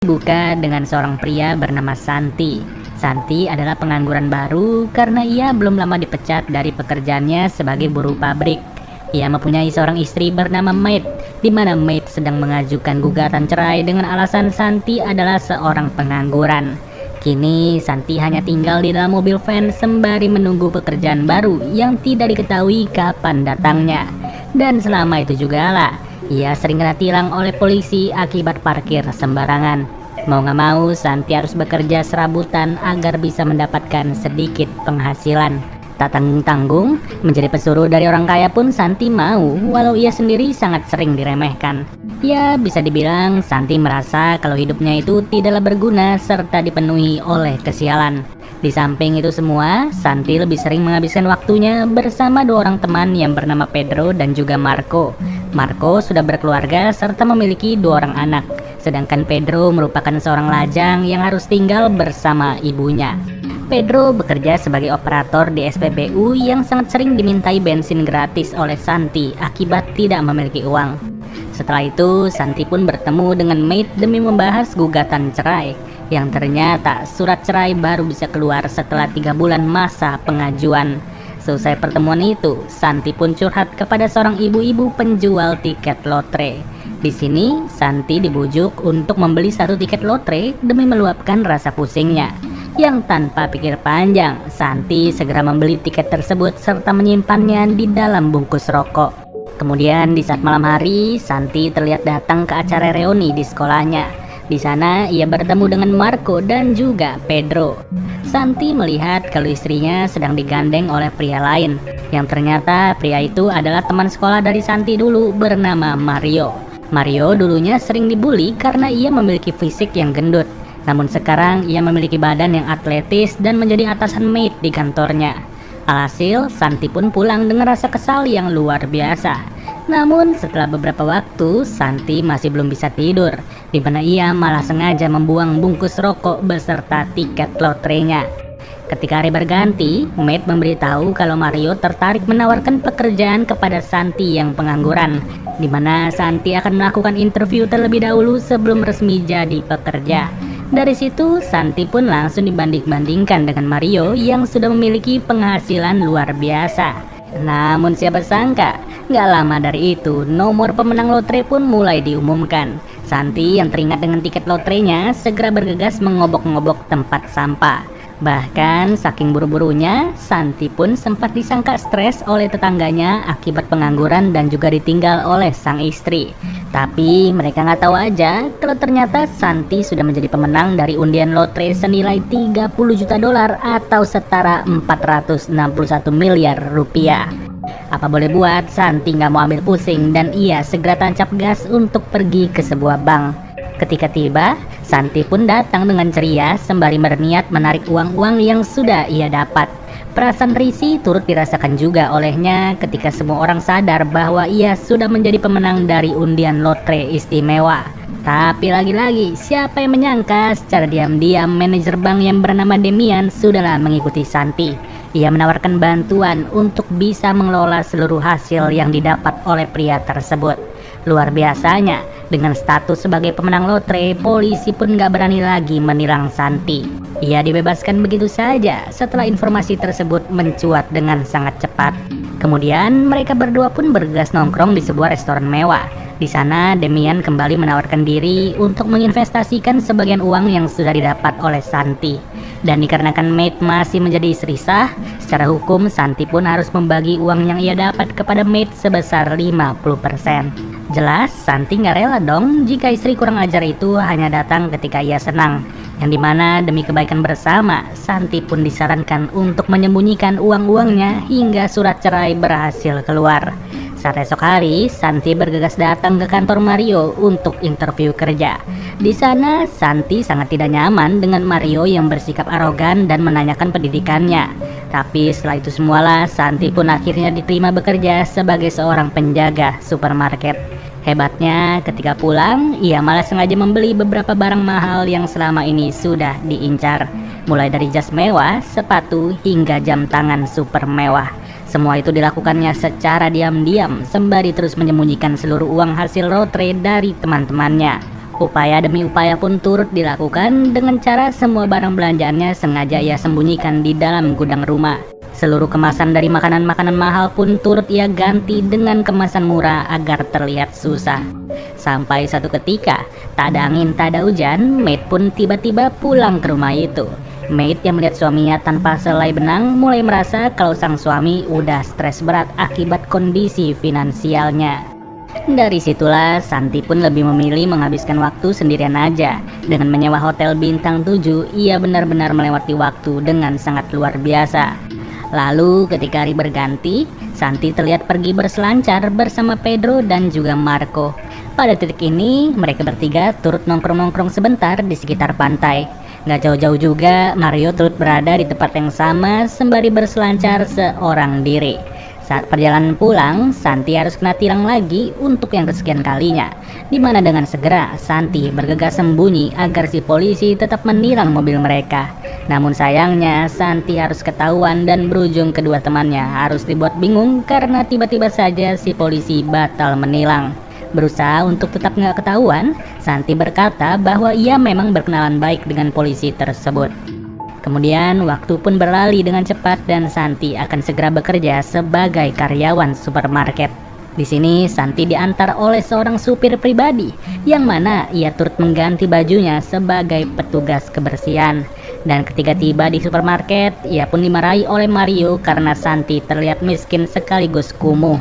dibuka dengan seorang pria bernama Santi. Santi adalah pengangguran baru karena ia belum lama dipecat dari pekerjaannya sebagai buruh pabrik. Ia mempunyai seorang istri bernama Maid, di mana Maid sedang mengajukan gugatan cerai dengan alasan Santi adalah seorang pengangguran. Kini Santi hanya tinggal di dalam mobil van sembari menunggu pekerjaan baru yang tidak diketahui kapan datangnya. Dan selama itu juga lah, ia sering kena tilang oleh polisi akibat parkir sembarangan. Mau gak mau, Santi harus bekerja serabutan agar bisa mendapatkan sedikit penghasilan. Tak tanggung-tanggung, menjadi pesuruh dari orang kaya pun Santi mau, walau ia sendiri sangat sering diremehkan. Ya, bisa dibilang Santi merasa kalau hidupnya itu tidaklah berguna serta dipenuhi oleh kesialan. Di samping itu semua, Santi lebih sering menghabiskan waktunya bersama dua orang teman yang bernama Pedro dan juga Marco. Marco sudah berkeluarga serta memiliki dua orang anak, sedangkan Pedro merupakan seorang lajang yang harus tinggal bersama ibunya. Pedro bekerja sebagai operator di SPBU yang sangat sering dimintai bensin gratis oleh Santi akibat tidak memiliki uang. Setelah itu, Santi pun bertemu dengan Maid demi membahas gugatan cerai, yang ternyata surat cerai baru bisa keluar setelah 3 bulan masa pengajuan. Selesai pertemuan itu, Santi pun curhat kepada seorang ibu-ibu penjual tiket lotre. Di sini, Santi dibujuk untuk membeli 1 tiket lotre demi meluapkan rasa pusingnya. Yang tanpa pikir panjang, Santi segera membeli tiket tersebut serta menyimpannya di dalam bungkus rokok. Kemudian di saat malam hari, Santi terlihat datang ke acara reuni di sekolahnya. Di sana ia bertemu dengan Marco dan juga Pedro. Santi melihat kalau istrinya sedang digandeng oleh pria lain, yang ternyata pria itu adalah teman sekolah dari Santi dulu bernama Mario. Mario dulunya sering dibully karena ia memiliki fisik yang gendut. Namun sekarang ia memiliki badan yang atletis dan menjadi atasan Maid di kantornya. Alhasil, Santi pun pulang dengan rasa kesal yang luar biasa. Namun setelah beberapa waktu, Santi masih belum bisa tidur, di mana ia malah sengaja membuang bungkus rokok beserta tiket lotrenya. Ketika hari berganti, Maid memberitahu kalau Mario tertarik menawarkan pekerjaan kepada Santi yang pengangguran, di mana Santi akan melakukan interview terlebih dahulu sebelum resmi jadi pekerja. Dari situ, Santi pun langsung dibanding-bandingkan dengan Mario yang sudah memiliki penghasilan luar biasa. Namun siapa sangka, gak lama dari itu, nomor pemenang lotre pun mulai diumumkan. Santi yang teringat dengan tiket lotrenya segera bergegas mengobok-ngobok tempat sampah. Bahkan saking buru-burunya, Santi pun sempat disangka stres oleh tetangganya akibat pengangguran dan juga ditinggal oleh sang istri. Tapi mereka nggak tahu aja kalau ternyata Santi sudah menjadi pemenang dari undian lotre senilai 30 juta dolar atau setara 461 miliar rupiah. Apa boleh buat, Santi nggak mau ambil pusing dan ia segera tancap gas untuk pergi ke sebuah bank. Ketika tiba, Santi pun datang dengan ceria sembari berniat menarik uang-uang yang sudah ia dapat. Perasaan risih turut dirasakan juga olehnya ketika semua orang sadar bahwa ia sudah menjadi pemenang dari undian lotre istimewa. Tapi lagi-lagi, siapa yang menyangka secara diam-diam manajer bank yang bernama Demian sudahlah mengikuti Santi. Ia menawarkan bantuan untuk bisa mengelola seluruh hasil yang didapat oleh pria tersebut. Luar biasanya, dengan status sebagai pemenang lotre, polisi pun gak berani lagi menilang Santi. Ia dibebaskan begitu saja setelah informasi tersebut mencuat dengan sangat cepat. Kemudian mereka berdua pun bergegas nongkrong di sebuah restoran mewah. Di sana Demian kembali menawarkan diri untuk menginvestasikan sebagian uang yang sudah didapat oleh Santi. Dan dikarenakan Maid masih menjadi istri sah, secara hukum Santi pun harus membagi uang yang ia dapat kepada Maid sebesar 50%. Jelas Santi nggak rela dong jika istri kurang ajar itu hanya datang ketika ia senang. Yang dimana demi kebaikan bersama, Santi pun disarankan untuk menyembunyikan uang-uangnya hingga surat cerai berhasil keluar. Saat esok hari, Santi bergegas datang ke kantor Mario untuk interview kerja. Di sana, Santi sangat tidak nyaman dengan Mario yang bersikap arogan dan menanyakan pendidikannya. Tapi setelah itu semualah, Santi pun akhirnya diterima bekerja sebagai seorang penjaga supermarket. Hebatnya, ketika pulang, ia malah sengaja membeli beberapa barang mahal yang selama ini sudah diincar. Mulai dari jas mewah, sepatu, hingga jam tangan super mewah. Semua itu dilakukannya secara diam-diam, sembari terus menyembunyikan seluruh uang hasil lotre dari teman-temannya. Upaya demi upaya pun turut dilakukan dengan cara semua barang belanjaannya sengaja ia sembunyikan di dalam gudang rumah. Seluruh kemasan dari makanan-makanan mahal pun turut ia ganti dengan kemasan murah agar terlihat susah. Sampai satu ketika, tak ada angin tak ada hujan, maid pun tiba-tiba pulang ke rumah itu. Maid yang melihat suaminya tanpa selai benang mulai merasa kalau sang suami udah stres berat akibat kondisi finansialnya. Dari situlah Santi pun lebih memilih menghabiskan waktu sendirian aja. Dengan menyewa hotel bintang 7, ia benar-benar melewati waktu dengan sangat luar biasa. Lalu ketika hari berganti, Santi terlihat pergi berselancar bersama Pedro dan juga Marco. Pada titik ini, mereka bertiga turut nongkrong-nongkrong sebentar di sekitar pantai. Gak jauh-jauh juga, Mario turut berada di tempat yang sama sembari berselancar seorang diri. Saat perjalanan pulang, Santi harus kena tilang lagi untuk yang kesekian kalinya. Dimana dengan segera, Santi bergegas sembunyi agar si polisi tetap menilang mobil mereka. Namun sayangnya, Santi harus ketahuan dan berujung kedua temannya harus dibuat bingung karena tiba-tiba saja si polisi batal menilang. Berusaha untuk tetap nggak ketahuan, Santi berkata bahwa ia memang berkenalan baik dengan polisi tersebut. Kemudian waktu pun berlalu dengan cepat dan Santi akan segera bekerja sebagai karyawan supermarket. Di sini Santi diantar oleh seorang supir pribadi yang mana ia turut mengganti bajunya sebagai petugas kebersihan. Dan ketika tiba di supermarket, ia pun dimarahi oleh Mario karena Santi terlihat miskin sekaligus kumuh.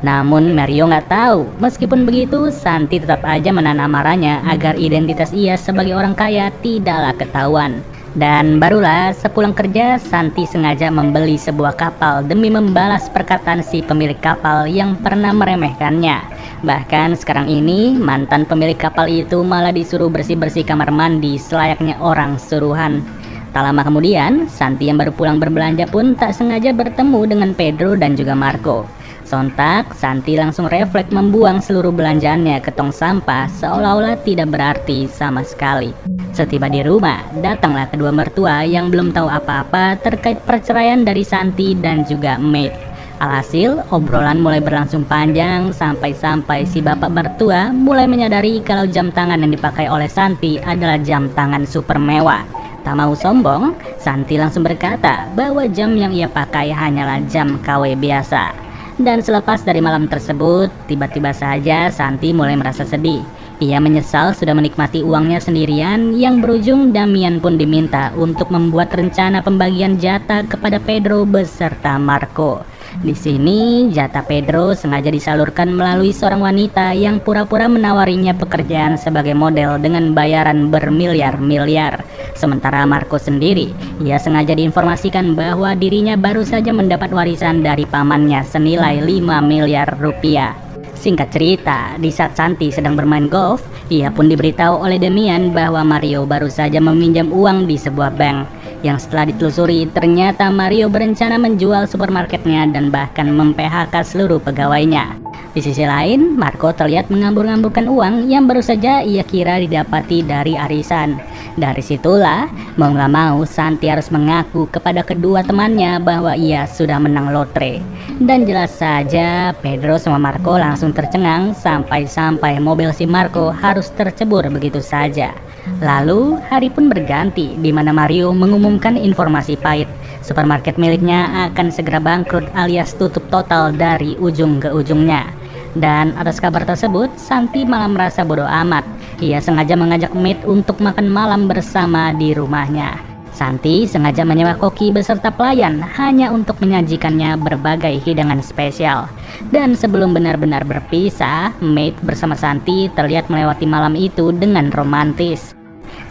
Namun Mario nggak tahu, meskipun begitu Santi tetap aja menahan amarahnya agar identitas ia sebagai orang kaya tidaklah ketahuan. Dan barulah sepulang kerja, Santi sengaja membeli sebuah kapal demi membalas perkataan si pemilik kapal yang pernah meremehkannya. Bahkan sekarang ini, mantan pemilik kapal itu malah disuruh bersih-bersih kamar mandi selayaknya orang suruhan. Tak lama kemudian, Santi yang baru pulang berbelanja pun tak sengaja bertemu dengan Pedro dan juga Marco. Sontak, Santi langsung refleks membuang seluruh belanjaannya ke tong sampah seolah-olah tidak berarti sama sekali. Setiba di rumah, datanglah kedua mertua yang belum tahu apa-apa terkait perceraian dari Santi dan juga maid. Alhasil, obrolan mulai berlangsung panjang sampai-sampai si bapak mertua mulai menyadari kalau jam tangan yang dipakai oleh Santi adalah jam tangan super mewah. Tak mau sombong, Santi langsung berkata bahwa jam yang ia pakai hanyalah jam KW biasa. Dan selepas dari malam tersebut, tiba-tiba saja Santi mulai merasa sedih. Ia menyesal sudah menikmati uangnya sendirian, yang berujung Damian pun diminta untuk membuat rencana pembagian jatah kepada Pedro beserta Marco. Di sini, jatah Pedro sengaja disalurkan melalui seorang wanita yang pura-pura menawarinya pekerjaan sebagai model dengan bayaran bermiliar-miliar. Sementara Marco sendiri, ia sengaja diinformasikan bahwa dirinya baru saja mendapat warisan dari pamannya senilai 5 miliar rupiah. Singkat cerita, di saat Santi sedang bermain golf, ia pun diberitahu oleh Damian bahwa Mario baru saja meminjam uang di sebuah bank. Yang setelah ditelusuri, ternyata Mario berencana menjual supermarketnya dan bahkan mem-PHK seluruh pegawainya. Di sisi lain, Marco terlihat mengambur-ngamburkan uang yang baru saja ia kira didapati dari arisan. Dari situlah, mau gak mau Santi harus mengaku kepada kedua temannya bahwa ia sudah menang lotre. Dan jelas saja, Pedro sama Marco langsung tercengang sampai-sampai mobil si Marco harus tercebur begitu saja. Lalu hari pun berganti di mana Mario mengumumkan informasi pahit. Supermarket miliknya akan segera bangkrut alias tutup total dari ujung ke ujungnya. Dan atas kabar tersebut, Santi malah merasa bodoh amat. Ia sengaja mengajak maid untuk makan malam bersama di rumahnya. Santi sengaja menyewa koki beserta pelayan hanya untuk menyajikannya berbagai hidangan spesial. Dan sebelum benar-benar berpisah, maid bersama Santi terlihat melewati malam itu dengan romantis.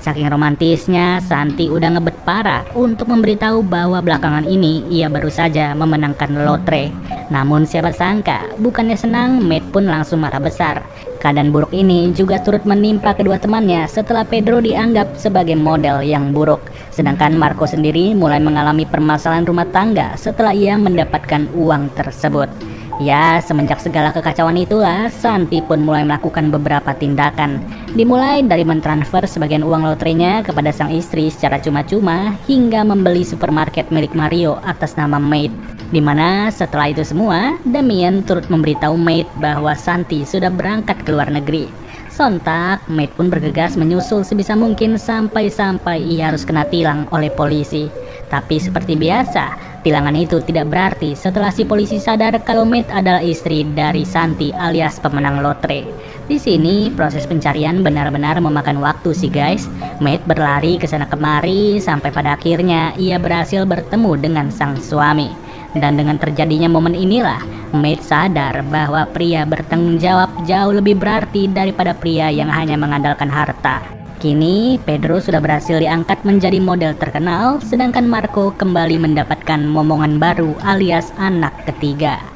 Saking romantisnya, Santi udah ngebet parah untuk memberitahu bahwa belakangan ini ia baru saja memenangkan lotre. Namun siapa sangka, bukannya senang, maid pun langsung marah besar. Keadaan buruk ini juga turut menimpa kedua temannya setelah Pedro dianggap sebagai model yang buruk. Sedangkan Marco sendiri mulai mengalami permasalahan rumah tangga setelah ia mendapatkan uang tersebut. Ya, semenjak segala kekacauan itulah, Santi pun mulai melakukan beberapa tindakan. Dimulai dari mentransfer sebagian uang lotrenya kepada sang istri secara cuma-cuma, hingga membeli supermarket milik Mario atas nama maid. Dimana setelah itu semua, Damian turut memberitahu maid bahwa Santi sudah berangkat ke luar negeri. Sontak, Maid pun bergegas menyusul sebisa mungkin sampai-sampai ia harus kena tilang oleh polisi. Tapi seperti biasa, tilangan itu tidak berarti setelah si polisi sadar kalau Maid adalah istri dari Santi alias pemenang lotre. Di sini proses pencarian benar-benar memakan waktu sih guys. Maid berlari ke sana kemari sampai pada akhirnya ia berhasil bertemu dengan sang suami. Dan dengan terjadinya momen inilah, Maid sadar bahwa pria bertanggung jawab jauh lebih berarti daripada pria yang hanya mengandalkan harta. Kini, Pedro sudah berhasil diangkat menjadi model terkenal, sedangkan Marco kembali mendapatkan momongan baru alias anak ketiga.